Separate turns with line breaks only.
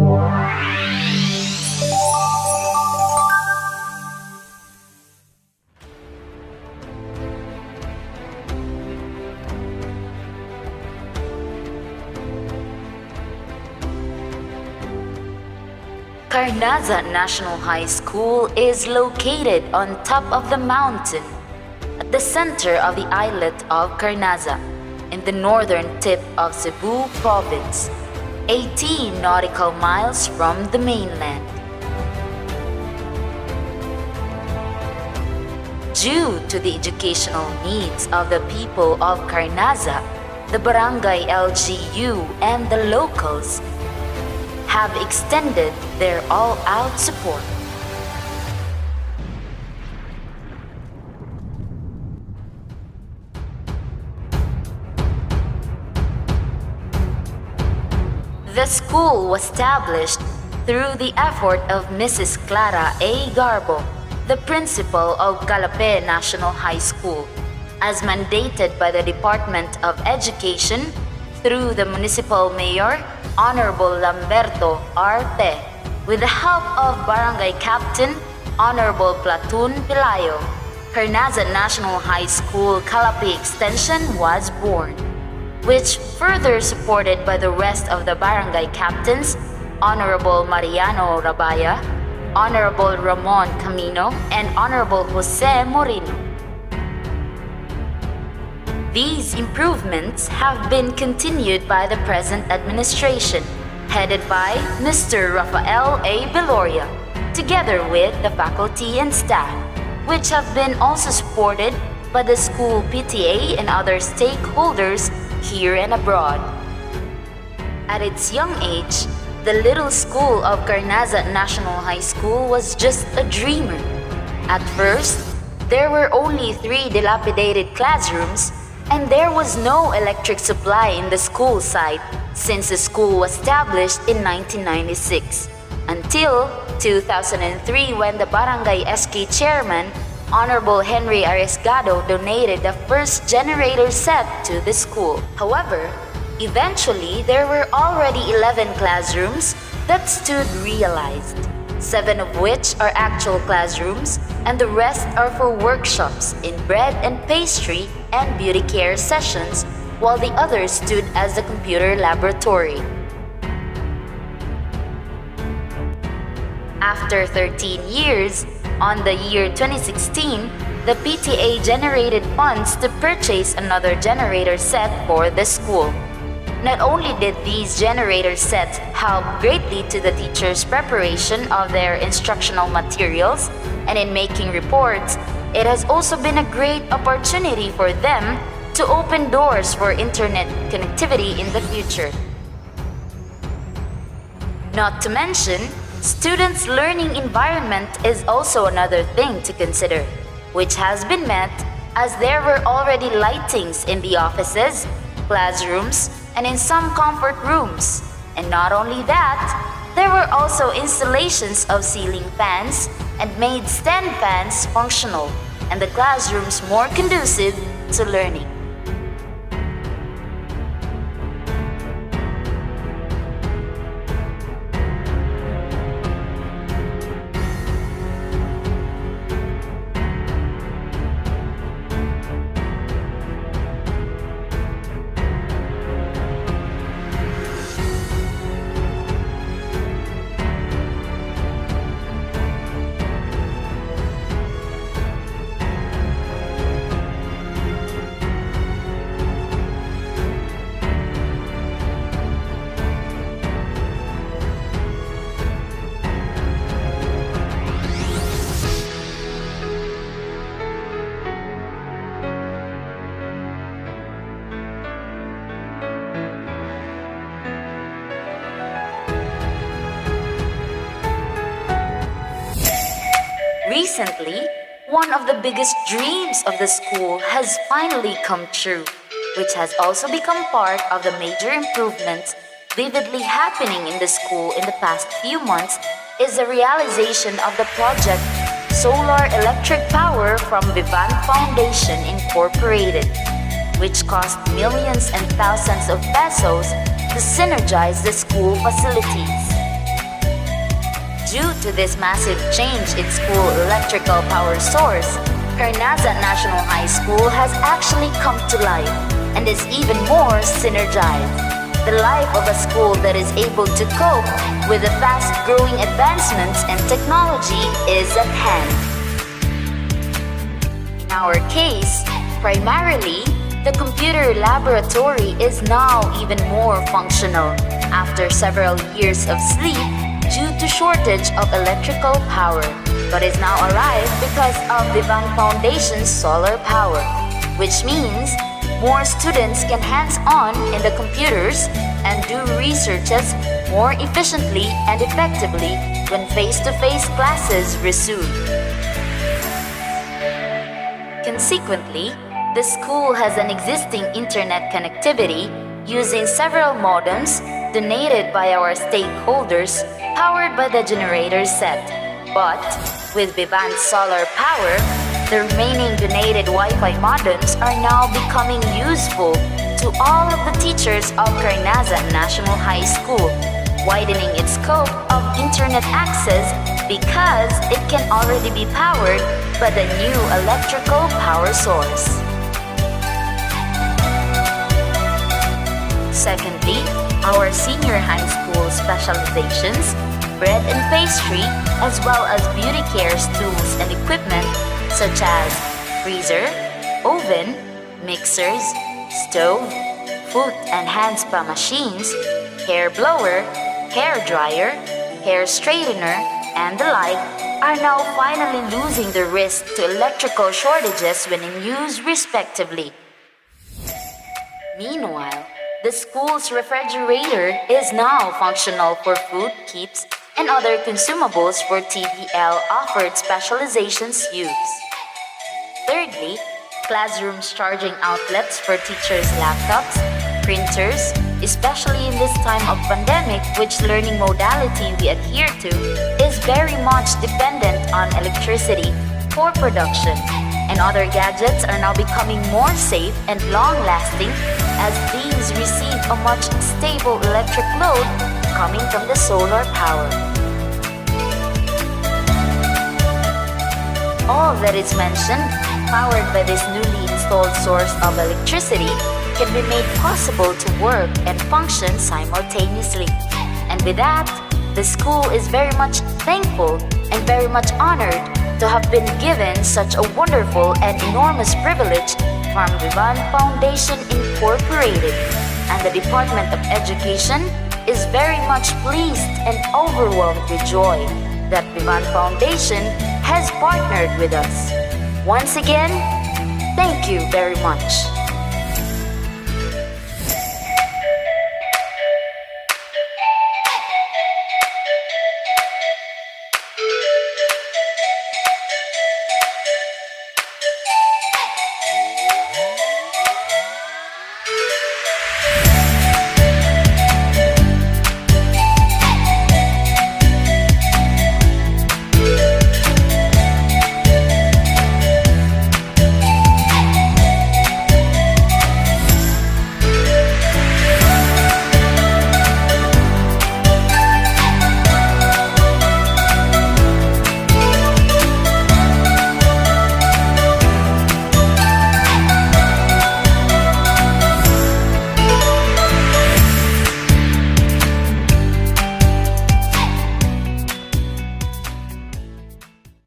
Carnaza National High School is located on top of the mountain at the center of the islet of Carnaza in the northern tip of Cebu Province, 18 nautical miles from the mainland. Due to the educational needs of the people of Carnaza, the barangay LGU and the locals have extended their all-out support. The school was established through the effort of Mrs. Clara A. Garbo, the principal of Calape National High School, as mandated by the Department of Education through the Municipal Mayor, Honorable Lamberto Arte, with the help of Barangay Captain, Honorable Platoon Pilayo. Carnaza National High School Calape Extension was born, which further supported by the rest of the barangay captains, Honorable Mariano Rabaya, Honorable Ramon Camino, and Honorable Jose Moreno. These improvements have been continued by the present administration, headed by Mr. Rafael A. Beloria, together with the faculty and staff, which have been also supported by the school PTA and other stakeholders here and abroad. At its young age, the little school of Carnaza National High School was just a dreamer. At first, there were only 3 dilapidated classrooms, and there was no electric supply in the school site since the school was established in 1996, until 2003 when the Barangay SK Chairman, Honorable Henry Arriesgado, donated the first generator set to the school. However, eventually there were already 11 classrooms that stood realized, 7 of which are actual classrooms, and the rest are for workshops in bread and pastry and beauty care sessions, while the others stood as the computer laboratory. After 13 years, on the year 2016, the PTA generated funds to purchase another generator set for the school. Not only did these generator sets help greatly to the teachers' preparation of their instructional materials and in making reports, it has also been a great opportunity for them to open doors for internet connectivity in the future. Not to mention, students' learning environment is also another thing to consider, which has been met as there were already lightings in the offices, classrooms, and in some comfort rooms. And not only that, there were also installations of ceiling fans and made stand fans functional, and the classrooms more conducive to learning. Recently, one of the biggest dreams of the school has finally come true, which has also become part of the major improvements vividly happening in the school in the past few months is the realization of the project Solar Electric Power from Vivan Foundation Incorporated, which cost millions and thousands of pesos to synergize the school facilities. Due to this massive change in school electrical power source, Carnaza National High School has actually come to life and is even more synergized. The life of a school that is able to cope with the fast-growing advancements and technology is at hand. In our case, primarily, the computer laboratory is now even more functional after several years of sleep due to shortage of electrical power, but is now alive because of the Bank Foundation's solar power, which means more students can hands-on in the computers and do researches more efficiently and effectively when face-to-face classes resume. Consequently, the school has an existing internet connectivity using several modems donated by our stakeholders powered by the generator set. But with Vivan's solar power, the remaining donated Wi-Fi modems are now becoming useful to all of the teachers of Carnaza National High School, widening its scope of internet access because it can already be powered by the new electrical power source. Secondly, our senior high school specializations, bread and pastry, as well as beauty care tools and equipment such as freezer, oven, mixers, stove, foot and hand spa machines, hair blower, hair dryer, hair straightener, and the like are now finally losing the risk to electrical shortages when in use respectively. Meanwhile, the school's refrigerator is now functional for food keeps and other consumables for TDL offered specializations use. Thirdly, classrooms charging outlets for teachers' laptops, printers, especially in this time of pandemic, which learning modality we adhere to is very much dependent on electricity for production, and other gadgets are now becoming more safe and long-lasting as these receive a much stable electric load coming from the solar power. All that is mentioned, powered by this newly installed source of electricity, can be made possible to work and function simultaneously. And with that, the school is very much thankful and very much honored to have been given such a wonderful and enormous privilege from Vivan Foundation Incorporated, and the Department of Education is very much pleased and overwhelmed with joy that Vivan Foundation has partnered with us. Once again, thank you very much.